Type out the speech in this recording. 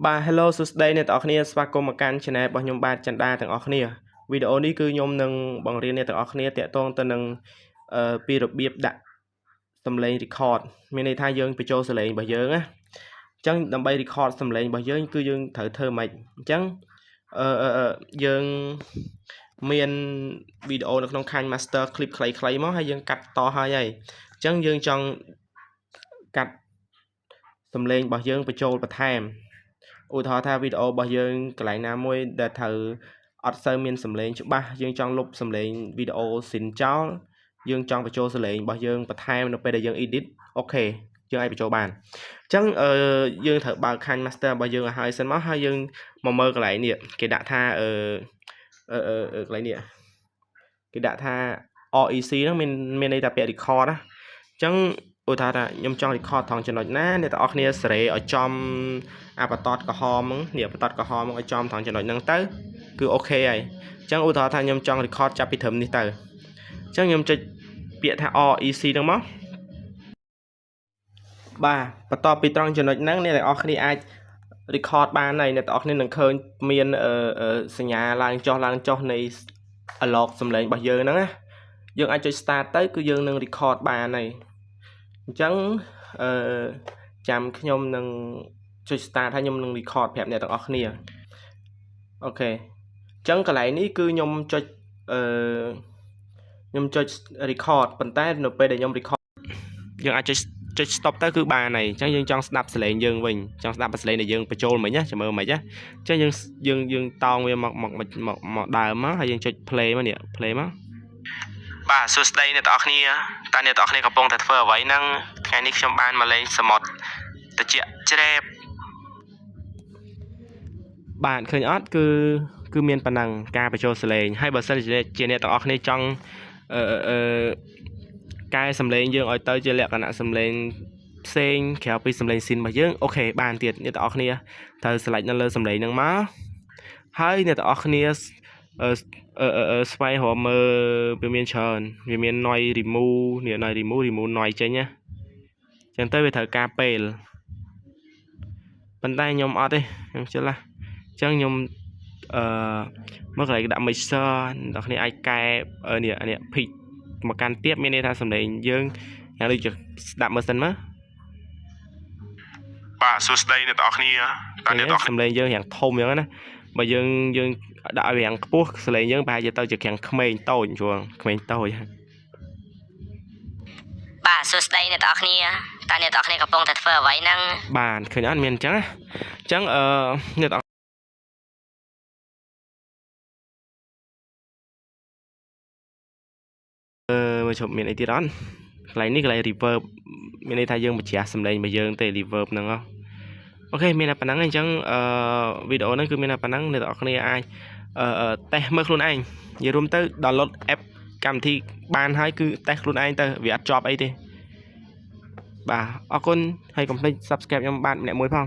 Hello សួស្តីអ្នកទាំងអស់គ្នាស្វាគមន៍មកកាន់ Channel របស់ខ្ញុំបាទចន្ទដាទាំងអស់គ្នាវីដេអូនេះគឺខ្ញុំនឹងបង្រៀនអ្នកទាំងអស់គ្នាតាក់ទងទៅនឹងពីរបៀបដាក់សំឡេង record មានន័យថាយើងបញ្ចូលសំឡេងរបស់យើងណាអញ្ចឹងដើម្បី record សំឡេងរបស់យើងគឺយើងត្រូវធ្វើម៉េចអញ្ចឹងយើងមានវីដេអូនៅក្នុងខាញ់ master clip ខ្លីៗមកហើយយើងកាត់តហើយអញ្ចឹងយើងចង់កាត់សំឡេងរបស់យើងបញ្ចូលបន្ថែមឧទាហរណ៍ថាវីដេអូរបស់យើងកន្លែងណាមួយដែលត្រូវអត់សូវមានសំឡេងច្បាស់យើងចង់លុបសំឡេងវីដេអូស៊ីនចោលយើងចង់បញ្ចូលសំឡេងរបស់យើងបន្ថែមនៅពេលដែលយើង edit អូខេយើងអាចបញ្ចូលបានអញ្ចឹងយើងត្រូវបើកខាញ់ master របស់យើងឲ្យហើយសិនមកហើយយើងមកមើលកន្លែងនេះគេដាក់ថាកន្លែងនេះគេដាក់ថា REC ហ្នឹងមានន័យថាពាក្យ record ណាអញ្ចឹងឧទាហរណ៍ថាខ្ញុំចង់ record ថងចំណុចណាអ្នកទាំងអស់គ្នាសេរីឲ្យចំអាបតតក្រហមហ្នឹងនេះបតតក្រហមហ្នឹងឲ្យចំថងចំណុចហ្នឹងទៅគឺអូខេហើយអញ្ចឹងឧទាហរណ៍ថាខ្ញុំចង់ record ចាប់ពីត្រឹមនេះទៅអញ្ចឹងខ្ញុំចុចពាក្យថា REC ហ្នឹងមកបន្ទាប់ពីត្រង់ចំណុចហ្នឹងអ្នកទាំងអស់គ្នាអាច record បានហើយអ្នកទាំងអស់គ្នានឹងឃើញមានសញ្ញាឡើងចុះនៃ log សំឡេងរបស់យើងហ្នឹងណាយើងអាចចុច start ទៅគឺយើងនឹង record បានហើយអញ្ចឹងចាំខ្ញុំនឹងចុច start ហើយខ្ញុំនឹង record ប្រាប់អ្នកទាំងអស់គ្នាអូខេអញ្ចឹងកន្លែងនេះគឺខ្ញុំចុចrecord ប៉ុន្តែនៅពេលដែលខ្ញុំ record យើងអាចចុច stop ទៅគឺបានហើយអញ្ចឹងយើងចង់ស្ដាប់សលេងយើងវិញចង់ស្ដាប់សលេងដែលយើងបញ្ចូលមិញណាចាំមើលមិញណាអញ្ចឹងយើងតោងវាមកដើមមកហើយយើងចុច play មកនេះ play មកសួស្តីអ្នកទាំងអស់គ្នាតើអ្នកទាំងអស់គ្នាកំពុងតែធ្វើអ្វីហ្នឹងថ្ងៃនេះខ្ញុំបានមកលេងសមុទ្រត្រជាក់ជ្រេបឃើញអត់គឺមានប៉ុណ្ណឹងការបញ្ចូលសលេងហើយបើសិនជាអ្នកទាំងអស់គ្នាចង់កែសំឡេងយើងឲ្យទៅជាលក្ខណៈសំឡេងផ្សេងក្រៅពីសំឡេងស៊ីនរបស់យើងអូខេបានទៀតអ្នកទាំងអស់គ្នាត្រូវ select នៅលើសំឡេងហ្នឹងមកហើយអ្នកទាំងអស់គ្នាស្វែងរកមើលវាមានច្រើនវាមាន noise remove នេះ noise remove noise ចេញណាអញ្ចឹងទៅវាត្រូវការពេលប៉ុន្តែខ្ញុំអត់ទេខ្ញុំខ្ជិលណាអញ្ចឹងខ្ញុំមើលកន្លែងដាក់ mixer អ្នកគ្នាអាចកែនេះ pitch មកកាន់ទៀតមានន័យថាសំឡេងយើងយ៉ាងដូចជាស្ដាប់មើលសិនមើលសួស្តីអ្នកទាំងអស់គ្នាតើអ្នកទាំងសំឡេងយើងយ៉ាងធំអញ្ចឹងណាបើយើងដាក់ឲ្យរាងខ្ពស់សលេងយើងប្រហែលជាទៅជាខាងក្មេងតូចជួក្មេងតូចសួស្តីអ្នកទាំងអស់គ្នាតើអ្នកទាំងអស់គ្នាកំពុងតែធ្វើអ្វីហ្នឹងឃើញអត់មានអញ្ចឹងណាអញ្ចឹងអ្នកទាំងមើលជប់មានអីទៀតអត់កន្លែងនេះកន្លែង reverb មានន័យថាយើងបញ្ច្រាស់សំឡេងរបស់យើងទេ reverb ហ្នឹងអូខេមានតែប៉ុណ្្នឹងអញ្ចឹងវីដេអូហ្នឹងគឺមានតែប៉ុណ្្នឹងអ្នកទាំងអស់គ្នាអាចតេស្តមើលខ្លួនឯងនិយាយរួមទៅ download app កម្មវិធីបានហើយគឺតេស្តខ្លួនឯងទៅវាអត់ជាប់អីទេអរគុណហើយកុំភ្លេច subscribe ខ្ញុំបាទម្នាក់មួយផង